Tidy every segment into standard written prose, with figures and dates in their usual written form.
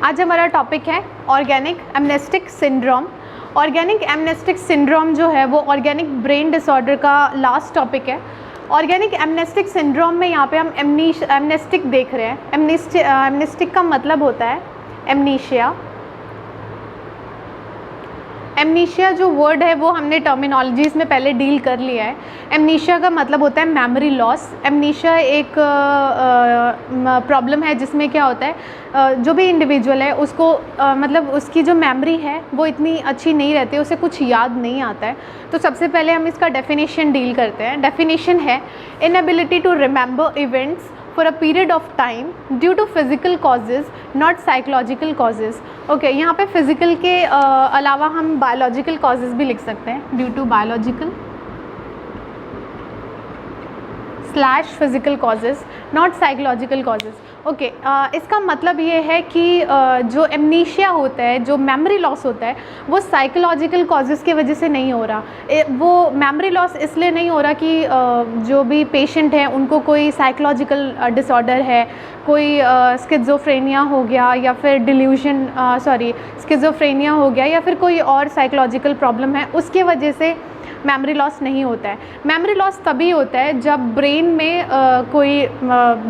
आज हमारा टॉपिक है organic amnestic syndrome. Organic amnestic syndrome जो है वो ऑर्गेनिक ब्रेन डिसऑर्डर का लास्ट टॉपिक है। ऑर्गेनिक एमनेस्टिक सिंड्रोम में यहाँ पे हम एमनेस्टिक देख रहे हैं। एमनेस्टिक का मतलब होता है एमनीशिया। एमनीशिया जो वर्ड है वो हमने टर्मिनोलॉजीज़ में पहले डील कर लिया है। एमनीशिया का मतलब होता है मेमोरी लॉस। एमनीशिया एक प्रॉब्लम है जिसमें क्या होता है, जो भी इंडिविजुअल है उसको मतलब उसकी जो मेमोरी है वो इतनी अच्छी नहीं रहती, उसे कुछ याद नहीं आता है। तो सबसे पहले हम इसका डेफिनेशन डील करते हैं। डेफिनेशन है inability to remember events for a period of time due to physical causes not psychological causes। Okay, यहाँ पे फिजिकल के अलावा हम बायोलॉजिकल causes भी लिख सकते हैं। Due to biological / physical causes not psychological causes। Okay, इसका मतलब ये है कि जो एमनीशिया होता है, जो मेमोरी लॉस होता है, वो साइकोलॉजिकल कॉजेज़ की वजह से नहीं हो रहा। वो मेमोरी लॉस इसलिए नहीं हो रहा कि जो भी पेशेंट हैं उनको कोई साइकोलॉजिकल डिसऑर्डर है, कोई स्किज़ोफ्रेनिया हो गया या फिर स्किज़ोफ्रेनिया हो गया या फिर कोई और साइकोलॉजिकल प्रॉब्लम है, उसके वजह से मेमोरी लॉस नहीं होता है। मेमोरी लॉस तभी होता है जब ब्रेन में कोई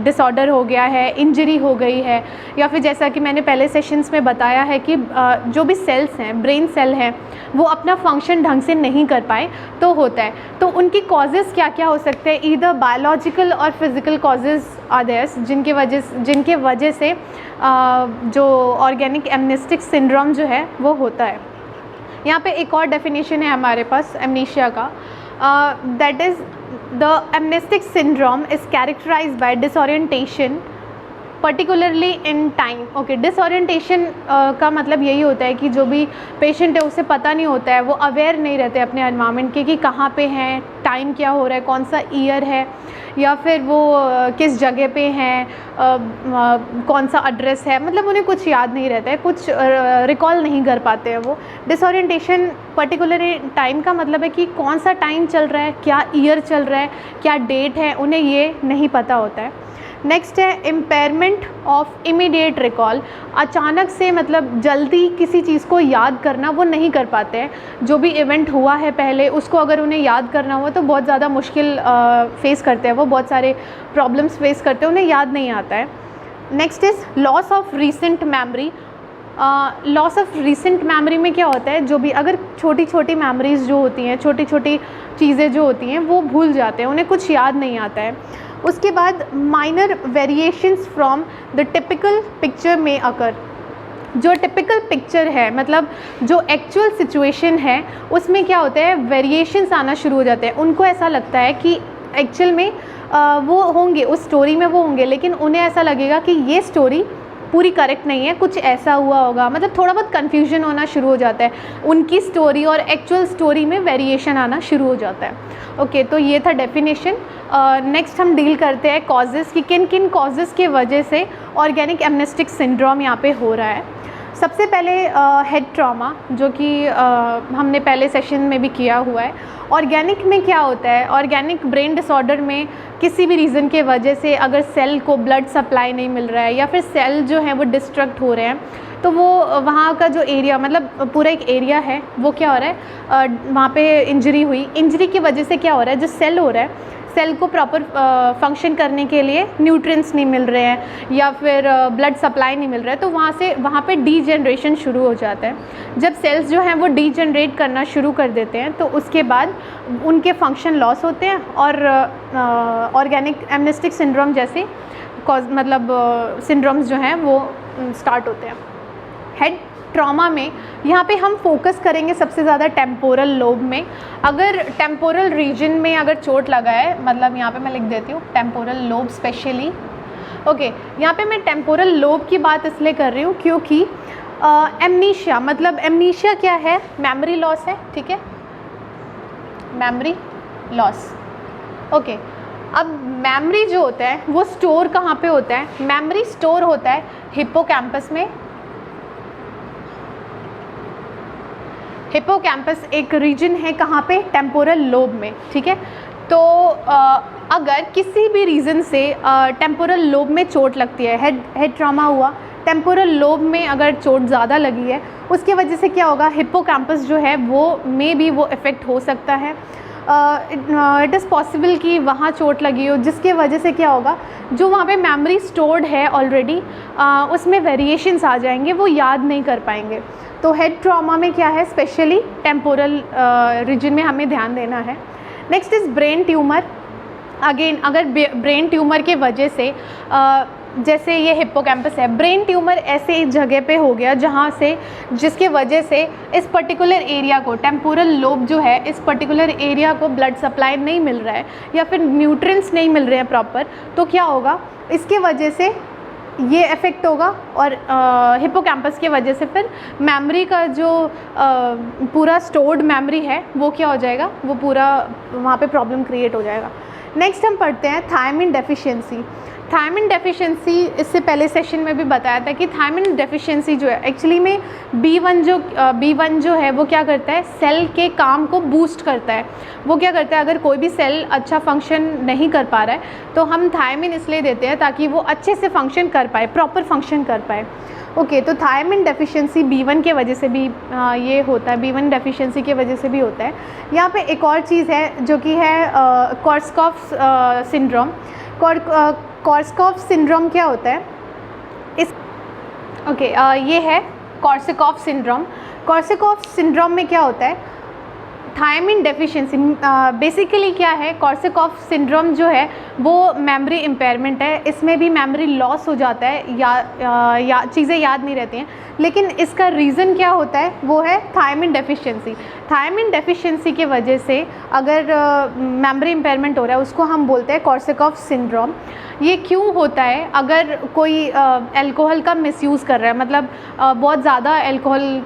डिसऑर्डर हो गया है, इंजरी हो गई है, या फिर जैसा कि मैंने पहले सेशंस में बताया है कि जो भी सेल्स हैं, ब्रेन सेल हैं, वो अपना फंक्शन ढंग से नहीं कर पाए तो होता है। तो उनकी कॉजेज़ क्या क्या हो सकते हैं? ईदर बायोलॉजिकल और फिज़िकल कॉजेज़ आर देयर्स, जिनके वजह से जो ऑर्गेनिक एमनेस्टिक सिंड्रोम जो है वो होता है। यहाँ पे एक और डेफिनेशन है हमारे पास एमनीशिया का, that is the amnestic syndrome is characterised by disorientation particularly in time. Okay, disorientation का मतलब यही होता है कि जो भी पेशेंट है उसे पता नहीं होता है, वो अवेयर नहीं रहते अपने एनवायरनमेंट के कि कहाँ पे हैं, टाइम क्या हो रहा है, कौन सा ईयर है, या फिर वो किस जगह पे हैं, कौन सा एड्रेस है, मतलब उन्हें कुछ याद नहीं रहता है, कुछ रिकॉल नहीं कर पाते हैं वो। डिसओरिएंटेशन पर्टिकुलर टाइम का मतलब है कि कौन सा टाइम चल रहा है, क्या ईयर चल रहा है, क्या डेट है, उन्हें ये नहीं पता होता है। नेक्स्ट है इम्पेयरमेंट ऑफ इमीडिएट रिकॉल। अचानक से मतलब जल्दी किसी चीज़ को याद करना वो नहीं कर पाते हैं। जो भी इवेंट हुआ है पहले उसको अगर उन्हें याद करना हुआ तो बहुत ज़्यादा मुश्किल फेस करते हैं, वो बहुत सारे प्रॉब्लम्स फेस करते हैं, उन्हें याद नहीं आता है। Next is loss of recent memory. Loss of recent memory में क्या होता है, जो भी अगर छोटी छोटी मेमोरीज़ जो होती हैं, छोटी छोटी चीज़ें जो होती हैं वो भूल जाते हैं, उन्हें कुछ याद नहीं आता है। उसके बाद minor variations from the typical picture में अकर। जो टिपिकल पिक्चर है मतलब जो एक्चुअल सिचुएशन है उसमें क्या होता है, वेरिएशंस आना शुरू हो जाते हैं। उनको ऐसा लगता है कि एक्चुअल में वो होंगे, उस स्टोरी में वो होंगे, लेकिन उन्हें ऐसा लगेगा कि ये स्टोरी पूरी करेक्ट नहीं है, कुछ ऐसा हुआ होगा, मतलब थोड़ा बहुत कन्फ्यूजन होना शुरू हो जाता है। उनकी स्टोरी और एक्चुअल स्टोरी में वेरिएशन आना शुरू हो जाता है। ओके, तो ये था डेफिनेशन। नेक्स्ट हम डील करते हैं कॉजेज़ कि किन किन कॉजेज़ के वजह से ऑर्गेनिक एमनेस्टिक सिंड्रोम यहाँ पे हो रहा है। सबसे पहले हेड ट्रॉमा, जो कि हमने पहले सेशन में भी किया हुआ है। ऑर्गेनिक में क्या होता है, ऑर्गेनिक ब्रेन डिसऑर्डर में किसी भी रीज़न के वजह से अगर सेल को ब्लड सप्लाई नहीं मिल रहा है या फिर सेल जो है वो डिस्ट्रक्ट हो रहे हैं, तो वो वहाँ का जो एरिया मतलब पूरा एक एरिया है वो क्या हो रहा है, वहाँ पे इंजरी हुई, इंजरी की वजह से क्या हो रहा है, जो सेल हो रहा है, सेल को प्रॉपर फंक्शन करने के लिए न्यूट्रिएंट्स नहीं मिल रहे हैं या फिर ब्लड सप्लाई नहीं मिल रहा है, तो वहाँ पे डीजनरेशन शुरू हो जाता है। जब सेल्स जो हैं वो डीजनरेट करना शुरू कर देते हैं तो उसके बाद उनके फंक्शन लॉस होते हैं और ऑर्गेनिक एमनेस्टिक सिंड्रोम जैसे मतलब सिंड्रोम्स जो हैं वो स्टार्ट होते हैं। हेड ट्रॉमा में यहाँ पे हम फोकस करेंगे सबसे ज़्यादा टेम्पोरल लोब में। अगर टेम्पोरल रीजन में अगर चोट लगा है, मतलब यहाँ पे मैं लिख देती हूँ टेम्पोरल लोब स्पेशली। ओके, यहाँ पे मैं टेम्पोरल लोब की बात इसलिए कर रही हूँ क्योंकि एमनीशिया मतलब एमनीशिया क्या है, मेमोरी लॉस है, ठीक है, मेमोरी लॉस। ओके, अब मेमोरी जो होता है वो स्टोर कहाँ पे होता है, मेमोरी स्टोर होता है हिप्पोकैम्पस में। हिप्पोकैम्पस एक रीजन है कहाँ पे, टेम्पोरल लोब में, ठीक है। तो अगर किसी भी रीज़न से टेम्पोरल लोब में चोट लगती है, हेड ट्रॉमा हुआ, टेम्पोरल लोब में अगर चोट ज़्यादा लगी है उसके वजह से क्या होगा, हिप्पोकैम्पस जो है वो में भी वो इफ़ेक्ट हो सकता है। इट इज़ पॉसिबल कि वहाँ चोट लगी हो जिसके वजह से क्या होगा, जो वहाँ पे मेमोरी स्टोर्ड है ऑलरेडी उसमें वेरिएशंस आ जाएंगे, वो याद नहीं कर पाएंगे। तो हेड ट्रॉमा में क्या है, स्पेशली टेम्पोरल रीजन में हमें ध्यान देना है। Next is brain tumour. Again अगर ब्रेन ट्यूमर के वजह से जैसे ये हिप्पोकैम्पस है, ब्रेन ट्यूमर ऐसे एक जगह पे हो गया जहाँ से जिसके वजह से इस पर्टिकुलर एरिया को, टेम्पोरल लोब जो है, इस पर्टिकुलर एरिया को ब्लड सप्लाई नहीं मिल रहा है या फिर न्यूट्रिएंट्स नहीं मिल रहे हैं प्रॉपर, तो क्या होगा, इसके वजह से ये इफ़ेक्ट होगा और हिप्पोकैम्पस की वजह से फिर मेमोरी का जो पूरा स्टोर्ड मेमोरी है वो क्या हो जाएगा, वो पूरा वहाँ पे प्रॉब्लम क्रिएट हो जाएगा। नेक्स्ट हम पढ़ते हैं थायमिन डेफिशिएंसी। थायमिन डेफिशिएंसी इससे पहले सेशन में भी बताया था कि थायमिन डेफिशिएंसी जो है एक्चुअली में B1 जो है वो क्या करता है, सेल के काम को बूस्ट करता है। वो क्या करता है, अगर कोई भी सेल अच्छा फंक्शन नहीं कर पा रहा है तो हम थायमिन इसलिए देते हैं ताकि वो अच्छे से फंक्शन कर पाए, प्रॉपर फंक्शन कर पाए। ओके, तो थायमिन डेफिशिएंसी B1 के वजह से भी ये होता है, B1 डेफिशिएंसी की वजह से भी होता है। यहाँ पे एक और चीज़ है जो कि है कॉर्सकॉफ सिंड्रोम। कॉर्सकॉफ सिंड्रोम क्या होता है ये है कॉर्सकॉफ सिंड्रोम। कॉर्सकॉफ सिंड्रोम में क्या होता है, थायमिन डेफिशिएंसी बेसिकली क्या है, कॉर्सकॉफ सिंड्रोम जो है वो मेमोरी इम्पेयरमेंट है। इसमें भी मेमोरी लॉस हो जाता है या चीज़ें याद नहीं रहती हैं, लेकिन इसका रीज़न क्या होता है, वो है थायमिन डेफिशिएंसी। थायमिन डेफिशिएंसी की वजह से अगर मेमोरी इम्पेयरमेंट हो रहा है उसको हम बोलते हैं कॉर्सकॉफ सिंड्रोम। ये क्यों होता है, अगर कोई अल्कोहल का मिसयूज़ कर रहा है, मतलब बहुत ज़्यादा अल्कोहल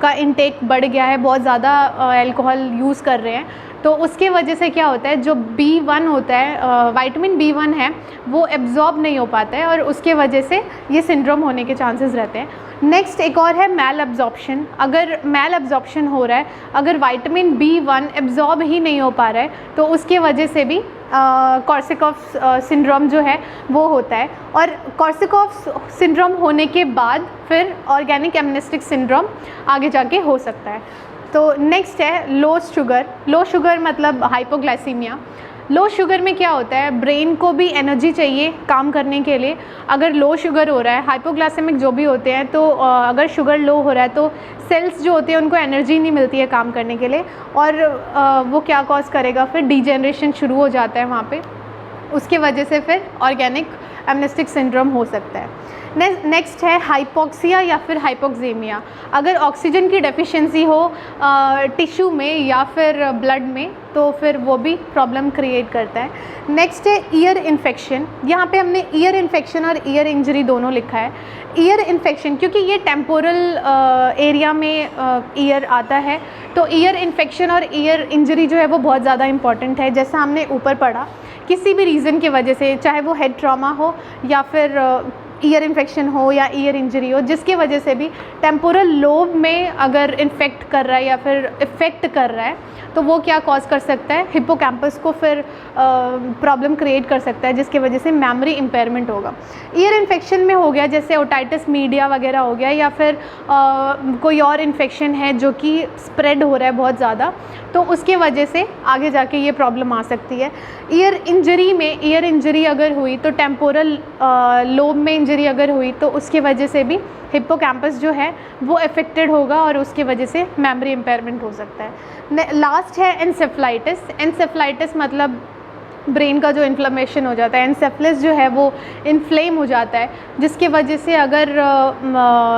का इंटेक बढ़ गया है, बहुत ज़्यादा अल्कोहल यूज़ कर रहे हैं, तो उसके वजह से क्या होता है, जो B1 होता है, विटामिन B1 है, वो एब्जॉर्ब नहीं हो पाता है और उसके वजह से ये सिंड्रोम होने के चांसेस रहते हैं। नेक्स्ट एक और है मैल एब्जॉर्प्शन। अगर मैल एब्जॉर्प्शन हो रहा है, अगर विटामिन B1 एब्जॉर्ब ही नहीं हो पा रहा है, तो उसके वजह से भी कॉर्सकॉफ सिंड्रोम जो है वो होता है। और कॉर्सकॉफ सिंड्रोम होने के बाद फिर ऑर्गेनिक एमनेस्टिक सिंड्रोम आगे जाके हो सकता है। तो नेक्स्ट है लो शुगर। लो शुगर मतलब हाइपोग्लाइसीमिया। लो शुगर में क्या होता है, ब्रेन को भी एनर्जी चाहिए काम करने के लिए। अगर लो शुगर हो रहा है, हाइपोग्लाइसेमिक जो भी होते हैं, तो अगर शुगर लो हो रहा है तो सेल्स जो होते हैं उनको एनर्जी नहीं मिलती है काम करने के लिए, और वो क्या कॉज करेगा, फिर डीजेनरेशन शुरू हो जाता है वहाँ पे। उसके वजह से फिर ऑर्गेनिक एमनेस्टिक सिंड्रोम हो सकता है। नेक्स्ट है हाइपोक्सिया या फिर हाइपोक्सेमिया। अगर ऑक्सीजन की डेफिशिएंसी हो टिश्यू में या फिर ब्लड में, तो फिर वो भी प्रॉब्लम क्रिएट करता है। नेक्स्ट है ईयर इन्फेक्शन। यहाँ पे हमने ईयर इन्फेक्शन और ईयर इंजरी दोनों लिखा है। ईयर इन्फेक्शन क्योंकि ये टेम्पोरल एरिया में ईयर आता है, तो ईयर इन्फेक्शन और ईयर इंजरी जो है वो बहुत ज़्यादा इंपॉर्टेंट है। जैसा हमने ऊपर पढ़ा, किसी भी रीज़न की वजह से, चाहे वो हेड ट्रॉमा हो या फिर ईयर इन्फेक्शन हो या ईयर इंजरी हो, जिसकी वजह से भी टेम्पोरल लोब में अगर इन्फेक्ट कर रहा है या फिर इफ़ेक्ट कर रहा है, तो वो क्या कॉज कर सकता है, हिप्पोकैम्पस को फिर प्रॉब्लम क्रिएट कर सकता है, जिसकी वजह से मेमोरी इम्पेयरमेंट होगा। ईयर इन्फेक्शन में हो गया जैसे ओटाइटिस मीडिया वगैरह हो गया, या फिर कोई और इन्फेक्शन है जो कि स्प्रेड हो रहा है बहुत ज़्यादा, तो उसके वजह से आगे जाके ये प्रॉब्लम आ सकती है। ईयर इंजरी में, ईयर इंजरी अगर हुई तो टेम्पोरल लोब में इंजरी अगर हुई तो उसकी वजह से भी हिप्पोकैम्पस जो है वो अफेक्टेड होगा और उसकी वजह से मेमोरी इम्पेयरमेंट हो सकता है। लास्ट है एनसेफलाइटिस। एनसेफलाइटिस मतलब ब्रेन का जो इन्फ्लेमेशन हो जाता है, एनसेफलिस जो है वो इन्फ्लेम हो जाता है, जिसके वजह से अगर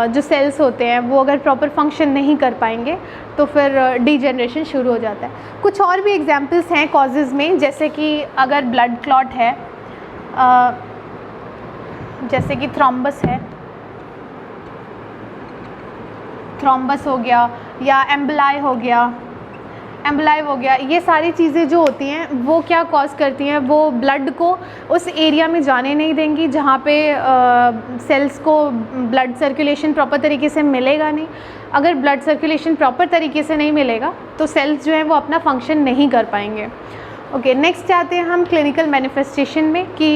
जो सेल्स होते हैं वो अगर प्रॉपर फंक्शन नहीं कर पाएंगे तो फिर डीजेनरेशन शुरू हो जाता है। कुछ और भी एग्जांपल्स हैं कॉजेज़ में, जैसे कि अगर ब्लड क्लॉट है, जैसे कि थ्रोम्बस है, थ्रोम्बस हो गया या एम्बलाई हो गया, ये सारी चीज़ें जो होती हैं वो क्या कॉज करती हैं, वो ब्लड को उस एरिया में जाने नहीं देंगी जहाँ पे सेल्स को ब्लड सर्कुलेशन प्रॉपर तरीके से मिलेगा नहीं। अगर ब्लड सर्कुलेशन प्रॉपर तरीके से नहीं मिलेगा तो सेल्स जो हैं वो अपना फंक्शन नहीं कर पाएंगे। ओके, नेक्स्ट आते हैं हम क्लिनिकल मैनिफेस्टेशन में कि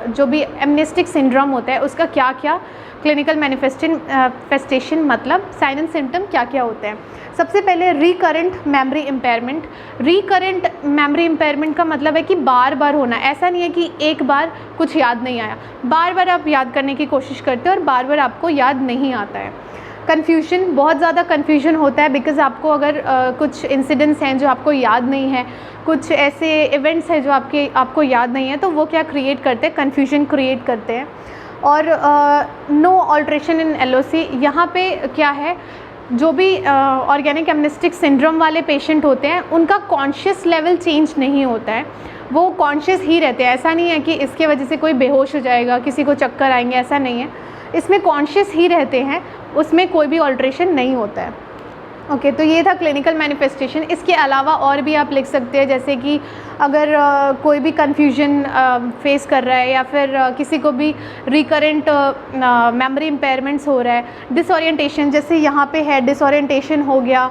जो भी एमनेस्टिक सिंड्रोम होता है उसका क्या क्या क्लिनिकल मैनिफेस्टेशन मतलब साइन एंड सिम्टम क्या क्या होते हैं। सबसे पहले recurrent memory impairment. Recurrent memory impairment का मतलब है कि बार बार होना। ऐसा नहीं है कि एक बार कुछ याद नहीं आया, बार बार आप याद करने की कोशिश करते हो और बार बार आपको याद नहीं आता है। कन्फ्यूजन, बहुत ज़्यादा कन्फ्यूजन होता है बिकॉज़ आपको अगर कुछ इंसिडेंट्स हैं जो आपको याद नहीं है, कुछ ऐसे इवेंट्स हैं जो आपको याद नहीं है, तो वो क्या क्रिएट करते हैं, कन्फ्यूजन क्रिएट करते हैं। और नो ऑल्ट्रेशन इन LOC। यहाँ पे क्या है, जो भी ऑर्गेनिक एमनेस्टिक सिंड्रोम वाले पेशेंट होते हैं उनका कॉन्शियस लेवल चेंज नहीं होता है, वो कॉन्शियस ही रहते हैं। ऐसा नहीं है कि इसके वजह से कोई बेहोश हो जाएगा, किसी को चक्कर आएंगे, ऐसा नहीं है। इसमें कॉन्शियस ही रहते हैं, उसमें कोई भी ऑल्ट्रेशन नहीं होता है। ओके, तो ये था क्लिनिकल मैनिफेस्टेशन। इसके अलावा और भी आप लिख सकते हैं, जैसे कि अगर कोई भी कन्फ्यूजन फेस कर रहा है या फिर किसी को भी रिकरेंट मेमोरी इम्पेयरमेंट्स हो रहा है, डिसओरिएंटेशन, जैसे यहाँ पे है डिसओरिएंटेशन हो गया,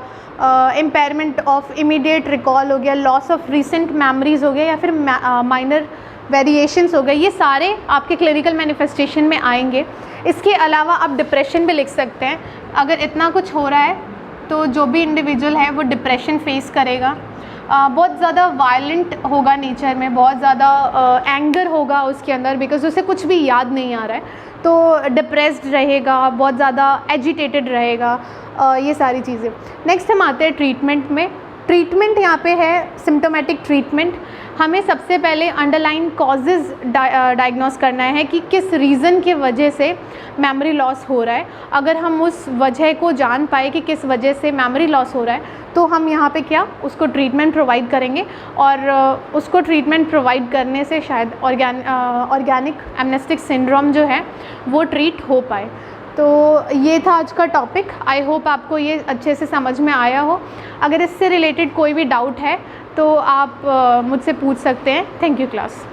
इम्पेयरमेंट ऑफ इमीडिएट रिकॉल हो गया, लॉस ऑफ रिसेंट मेमोरीज हो गया, या फिर माइनर वेरिएशंस हो गए, ये सारे आपके क्लिनिकल मैनिफेस्टेशन में आएंगे। इसके अलावा आप डिप्रेशन भी लिख सकते हैं। अगर इतना कुछ हो रहा है तो जो भी इंडिविजुअल है वो डिप्रेशन फेस करेगा, बहुत ज़्यादा वायलेंट होगा नेचर में, बहुत ज़्यादा एंगर होगा उसके अंदर बिकॉज उसे कुछ भी याद नहीं आ रहा है, तो डिप्रेस्ड रहेगा, बहुत ज़्यादा एजिटेटेड रहेगा, ये सारी चीज़ें। नेक्स्ट हम आते हैं ट्रीटमेंट में। ट्रीटमेंट यहाँ पे है सिम्टोमेटिक ट्रीटमेंट। हमें सबसे पहले अंडरलाइन कॉजेज़ डायग्नोस करना है कि किस रीज़न के वजह से मेमोरी लॉस हो रहा है। अगर हम उस वजह को जान पाए कि किस वजह से मेमोरी लॉस हो रहा है, तो हम यहाँ पे क्या उसको ट्रीटमेंट प्रोवाइड करेंगे, और उसको ट्रीटमेंट प्रोवाइड करने से शायद ऑर्गेनिक एमनेस्टिक सिंड्रोम जो है वो ट्रीट हो पाए। तो ये था आज का टॉपिक। आई होप आपको ये अच्छे से समझ में आया हो। अगर इससे रिलेटेड कोई भी डाउट है तो आप मुझसे पूछ सकते हैं। Thank you class.